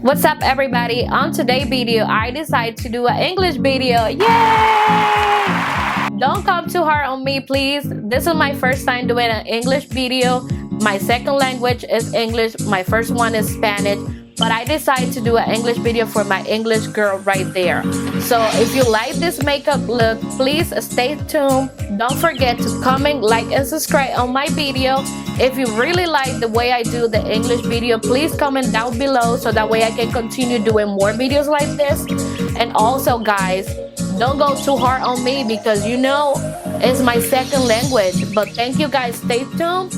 What's up everybody? On today's video I decided to do an English video. Yay! Don't come too hard on me please. This is my first time doing an English video. My second language is English, my first one is Spanish, but I decided to do an English video for my English girl right there. So if you like this makeup look, please stay tuned. Don't forget to comment, like, and subscribe on my video. If you really like the way I do the English video, please comment down below so that way I can continue doing more videos like this. And also guys, don't go too hard on me because you know it's my second language. But thank you guys, stay tuned.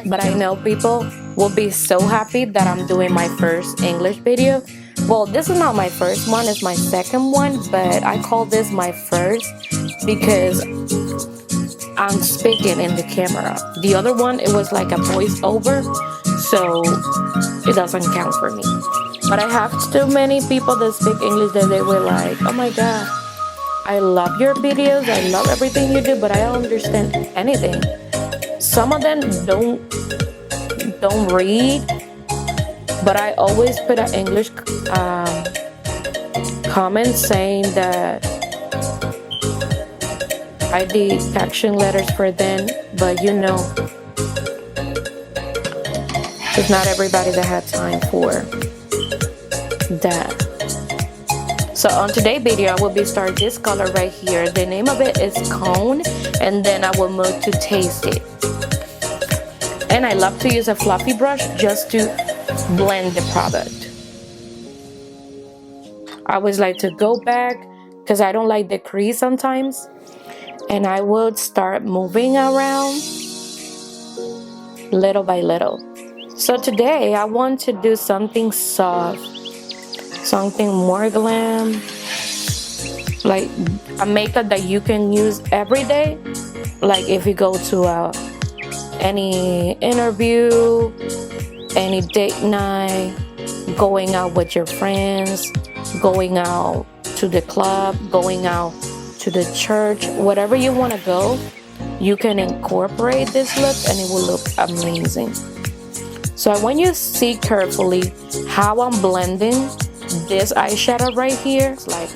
But I know people will be so happy that I'm doing my first English video. Well, this is not my first one, it's my second one, but I call this my first because I'm speaking in the camera. The other one, it was like a voiceover, so it doesn't count for me. But I have too many people that speak English that they were like, oh my god, I love your videos, I love everything you do, but I don't understand anything. Some of them don't read, but I always put an English comment saying that I did caption letters for them, but you know, it's not everybody that had time for that. So on today's video, I will be starting this color right here. The name of it is Cone, and then I will move to Taste It. And I love to use a fluffy brush just to blend the product. I always like to go back because I don't like the crease sometimes. And I will start moving around little by little. So today I want to do something soft, something more glam, like a makeup that you can use every day. Like if you go to any interview, any date night, going out with your friends, going out to the club, going out to the church, whatever you want to go, you can incorporate this look and it will look amazing. So I want you to see carefully how I'm blending this eyeshadow right here, like,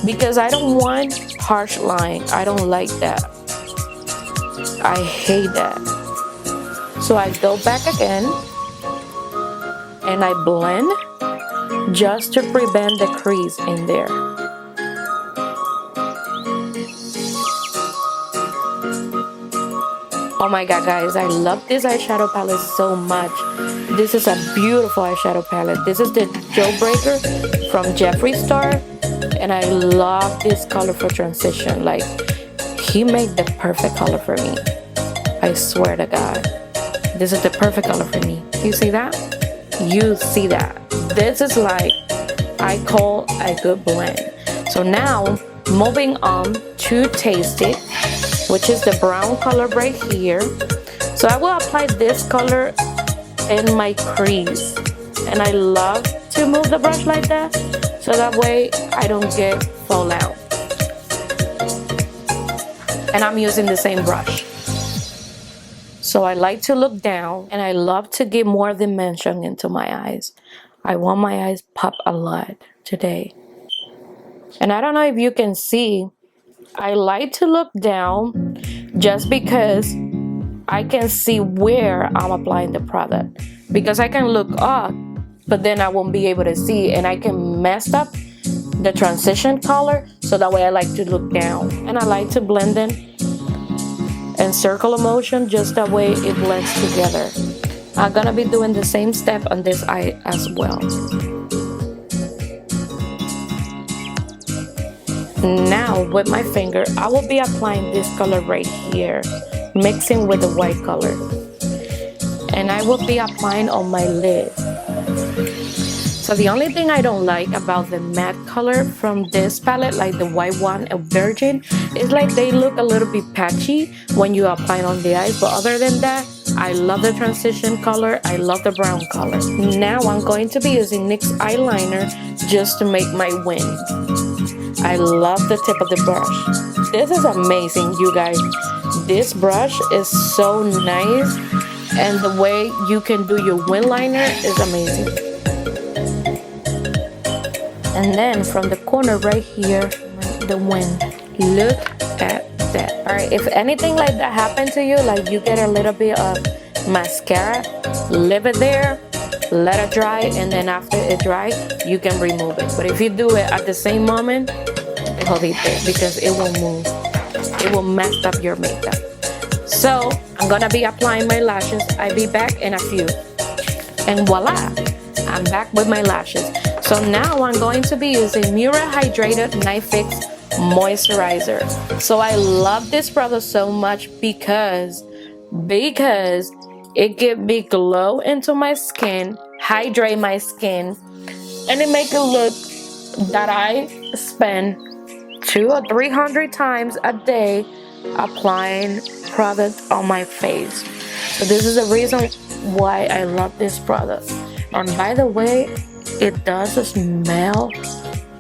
because I don't want harsh line. I don't like that. I hate that. So I go back again and I blend just to prevent the crease in there. Oh my god guys, I love this eyeshadow palette so much. This is a beautiful eyeshadow palette. This is the Jailbreaker from Jeffree Star, and I love this color for transition. Like, he made the perfect color for me. I swear to god. This is the perfect color for me. You see that? You see that? This is like, I call a good blend. So now, moving on to Taste It, which is the brown color right here. So I will apply this color in my crease. And I love to move the brush like that, so that way I don't get fallout. And I'm using the same brush. So I like to look down, and I love to give more dimension into my eyes. I want my eyes pop a lot today. And I don't know if you can see, I like to look down just because I can see where I'm applying the product. Because I can look up, but then I won't be able to see, and I can mess up the transition color, so that way I like to look down. And I like to blend in and circular motion, just that way it blends together. I'm gonna be doing the same step on this eye as well. Now with my finger, I will be applying this color right here, mixing with the white color, and I will be applying on my lid. So the only thing I don't like about the matte color from this palette, like the white one, a Virgin, is like they look a little bit patchy when you apply it on the eyes. But other than that, I love the transition color. I love the brown color. Now I'm going to be using NYX eyeliner just to make my wing. I love the tip of the brush. This is amazing, you guys. This brush is so nice, and the way you can do your wing liner is amazing. And then from the corner right here, the wind. Look at that. All right, if anything like that happened to you, like you get a little bit of mascara, leave it there, let it dry, and then after it dries, you can remove it. But if you do it at the same moment, because it will move. It will mess up your makeup. So I'm gonna be applying my lashes. I'll be back in a few. And voila, I'm back with my lashes. So now I'm going to be using Moran Hydrated Night Fix Moisturizer. So I love this product so much because it gives me glow into my skin, hydrate my skin, and it makes it look that I spend 200 or 300 times a day applying product on my face. So this is the reason why I love this product. And by the way, it does smell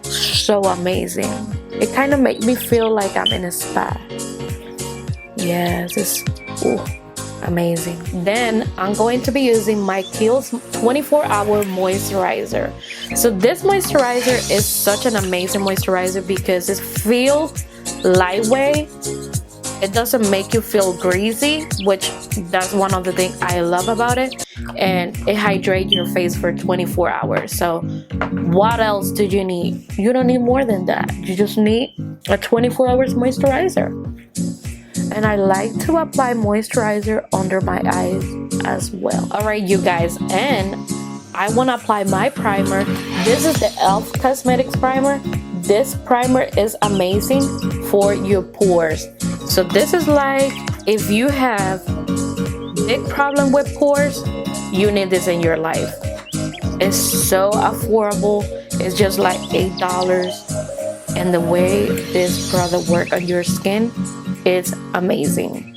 so amazing. It kind of makes me feel like I'm in a spa. Yes, it's amazing. Then I'm going to be using my Kiehl's 24-hour moisturizer. So this moisturizer is such an amazing moisturizer because it feels lightweight. It doesn't make you feel greasy, which that's one of the things I love about it. And it hydrates your face for 24 hours. So what else do you need? You don't need more than that. You just need a 24 hours moisturizer. And I like to apply moisturizer under my eyes as well. All right, you guys, and I want to apply my primer. This is the e.l.f. Cosmetics primer. This primer is amazing for your pores. So this is like if you have big problem with pores, you need this in your life. It's so affordable. It's just like $8. And the way this product works on your skin, it's amazing.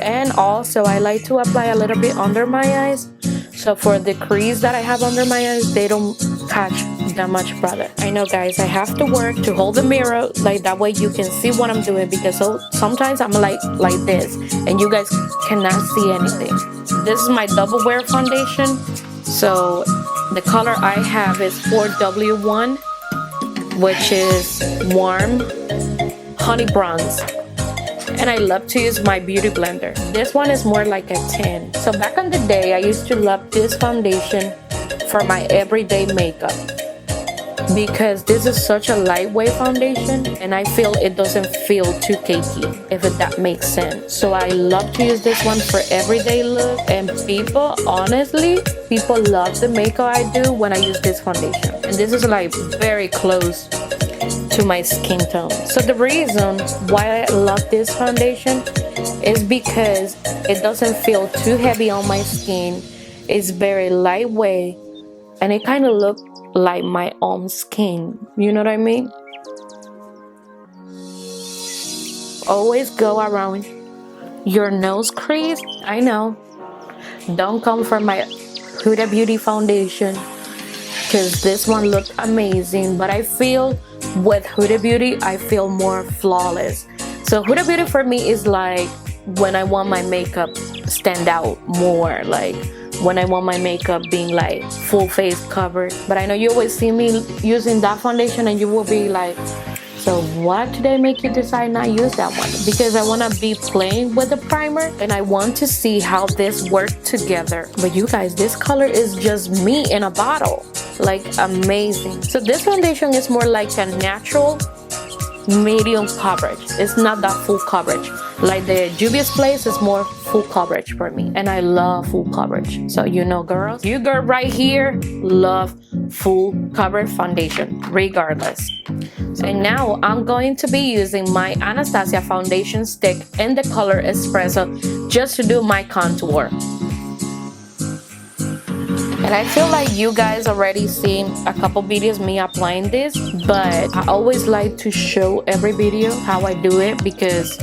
And also I like to apply a little bit under my eyes. So for the crease that I have under my eyes, they don't catch that much product. I know, guys, I have to work to hold the mirror like that way you can see what I'm doing, because sometimes I'm like this and you guys cannot see anything. This is my double wear foundation. So the color I have is 4W1, which is warm honey bronze. And I love to use my beauty blender. This one is more like a 10. So back in the day, I used to love this foundation for my everyday makeup, because this is such a lightweight foundation and I feel it doesn't feel too cakey, if that makes sense. So I love to use this one for everyday look, and people love the makeup I do when I use this foundation. And this is like very close to my skin tone. So the reason why I love this foundation is because it doesn't feel too heavy on my skin. It's very lightweight and it kind of looks like my own skin. You know what I mean? Always go around your nose crease. I know. Don't come for my Huda Beauty foundation, because this one looked amazing, but I feel with Huda Beauty I feel more flawless. So Huda Beauty for me is like when I want my makeup stand out more, like when I want my makeup being like full face covered. But I know you always see me using that foundation and you will be like, so what did I make you decide not use that one? Because I want to be playing with the primer and I want to see how this works together. But you guys, this color is just me in a bottle. Like amazing. So this foundation is more like a natural medium coverage. It's not that full coverage. Like the Juvia's Place is more full coverage for me, and I love full coverage. So you know, girls, you girl right here love full coverage foundation regardless. So now I'm going to be using my Anastasia foundation stick in the color Espresso just to do my contour. And I feel like you guys already seen a couple videos me applying this, but I always like to show every video how I do it because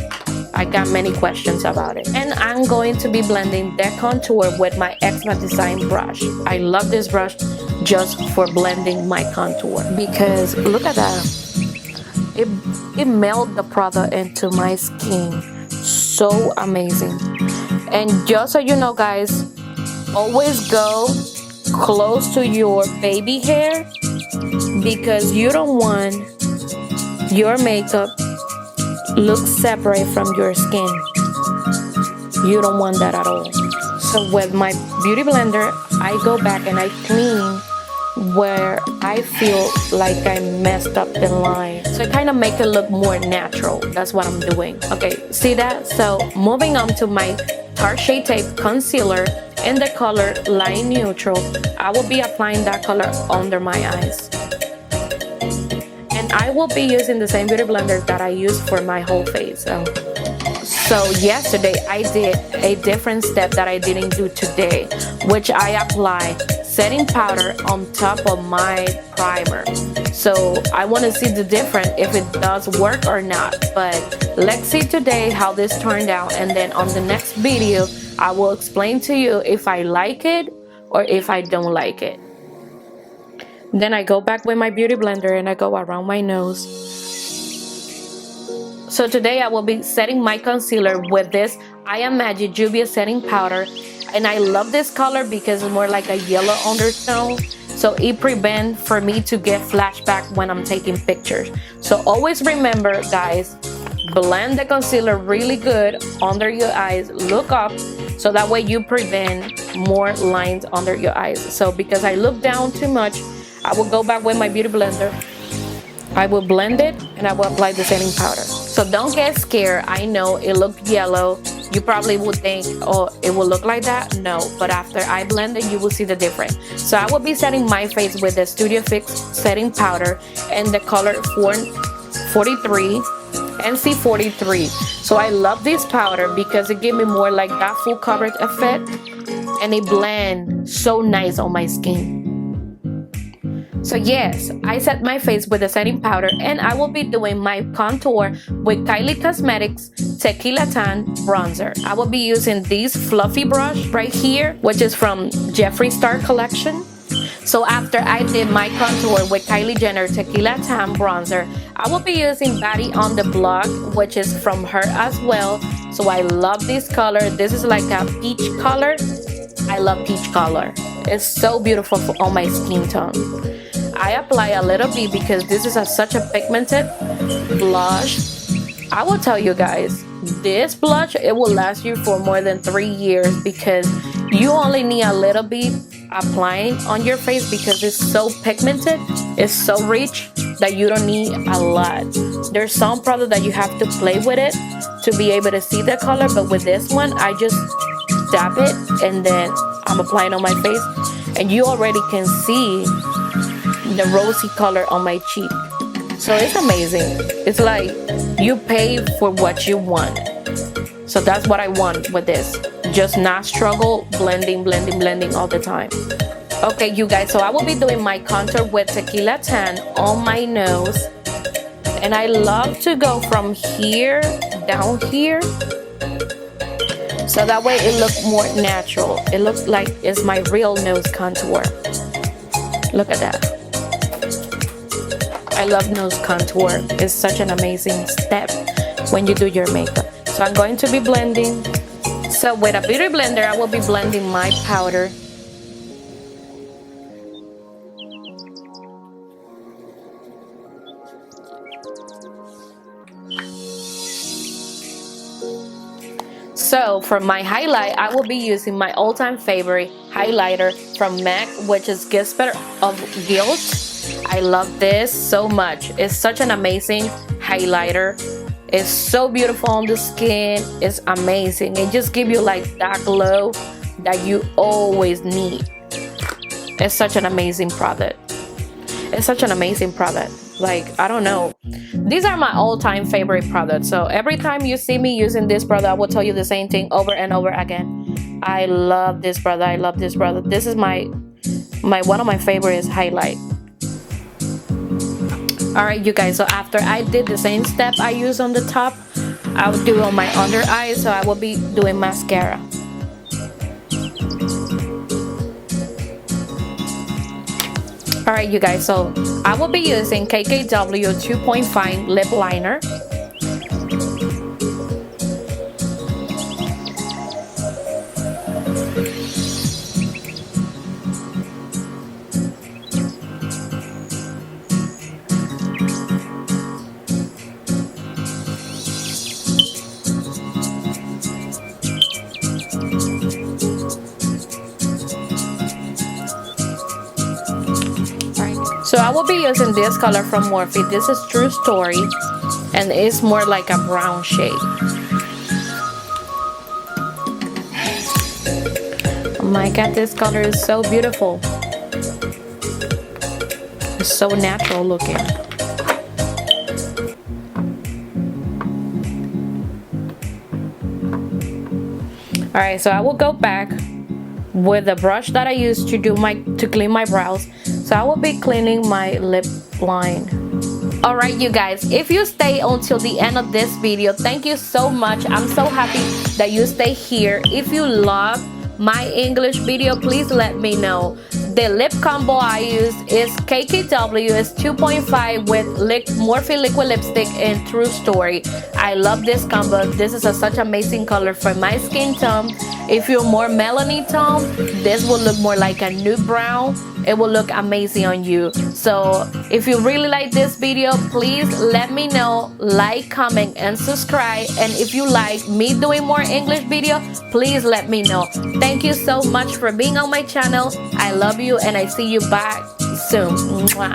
I got many questions about it. And I'm going to be blending that contour with my Exma Design brush. I love this brush just for blending my contour, because look at that. It melted the product into my skin. So amazing. And just so you know, guys, always go close to your baby hair because you don't want your makeup look separate from your skin. You don't want that at all. So with my beauty blender, I go back and I clean where I feel like I messed up the line. So I kind of make it look more natural. That's what I'm doing. Okay, see that? So moving on to my Tarte Shade Tape Concealer in the color Light Neutral. I will be applying that color under my eyes. And I will be using the same beauty blender that I use for my whole face. So yesterday I did a different step that I didn't do today, which I applied setting powder on top of my primer. So I want to see the difference if it does work or not. But let's see today how this turned out, and then on the next video I will explain to you if I like it or if I don't like it. Then I go back with my beauty blender and I go around my nose. So today I will be setting my concealer with this I Am Magic Juvia setting powder. And I love this color because it's more like a yellow undertone. So it prevents for me to get flashback when I'm taking pictures. So always remember, guys, blend the concealer really good under your eyes. Look up so that way you prevent more lines under your eyes. So because I look down too much, I will go back with my beauty blender. I will blend it and I will apply the setting powder. So don't get scared. I know it looked yellow. You probably would think, oh, it will look like that. No, but after I blend it, you will see the difference. So I will be setting my face with the Studio Fix setting powder and the color 43, NC43. So I love this powder because it gives me more like that full coverage effect, and it blends so nice on my skin. So yes, I set my face with the setting powder, and I will be doing my contour with KYLIECOSMETICS Tequila Tan Bronzer. I will be using this fluffy brush right here, which is from Jeffree Star collection. So after I did my contour with Kylie Jenner Tequila Tan Bronzer, I will be using Body on the Block, which is from her as well. So I love this color. This is like a peach color. I love peach color. It's so beautiful on my skin tone. I apply a little bit because this is such a pigmented blush. I will tell you guys, this blush, it will last you for more than 3 years because you only need a little bit applying on your face because it's so pigmented, it's so rich that you don't need a lot. There's some product that you have to play with it to be able to see the color, but with this one, I just dab it and then I'm applying on my face, and you already can see the rosy color on my cheek. So it's amazing. It's like you pay for what you want. So that's what I want with this. Just not struggle blending all the time. Okay, you guys, so I will be doing my contour with Tequila Tan on my nose. And I love to go from here down here, so that way it looks more natural. It looks like it's my real nose contour. Look at that. I love nose contour. It's such an amazing step when you do your makeup. So I'm going to be blending. So with a beauty blender, I will be blending my powder. So for my highlight, I will be using my all-time favorite highlighter from MAC, which is Gisper of Guilt. I love this so much. It's such an amazing highlighter. It's so beautiful on the skin. It's amazing. It just gives you like that glow that you always need. It's such an amazing product. It's such an amazing product. Like, I don't know. These are my all-time favorite products. So every time you see me using this product, I will tell you the same thing over and over again. I love this product. I love this product. This is my one of my favorites highlight. Alright, you guys, so after I did the same step I used on the top, I will do on my under eye, so I will be doing mascara. Alright, you guys, so I will be using KKW 2.5 lip liner. So I will be using this color from Morphe. This is True Story, and it's more like a brown shade. Oh my god, this color is so beautiful. It's so natural looking. Alright, so I will go back with the brush that I used to clean my brows. So I will be cleaning my lip line. Alright you guys, if you stay until the end of this video, thank you so much. I'm so happy that you stay here. If you love my English video, please let me know. The lip combo I used is KKW, is 2.5 with Morphe liquid lipstick and True Story. I love this combo. This is such amazing color for my skin tone. If you're more melanie tone, this will look more like a nude brown. It will look amazing on you. So if you really like this video, please let me know, like, comment, and subscribe. And if you like me doing more English video, please let me know. Thank you so much for being on my channel. I love you and I see you back soon. Mwah.